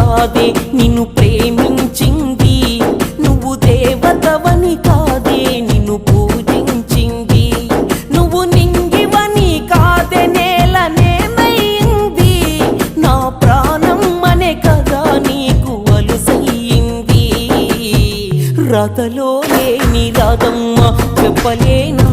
కాదే నిన్ను ప్రేమించింది, నువ్వు దేవతవని కాదే నిన్ను పూజించింది, నువ్వు నింగివని కాదే నేలనేమైంది, నా ప్రాణం అనే కదా నీకు అలుసయ్యింది. రాతలో లేని రాదమ్మ చెప్పలేను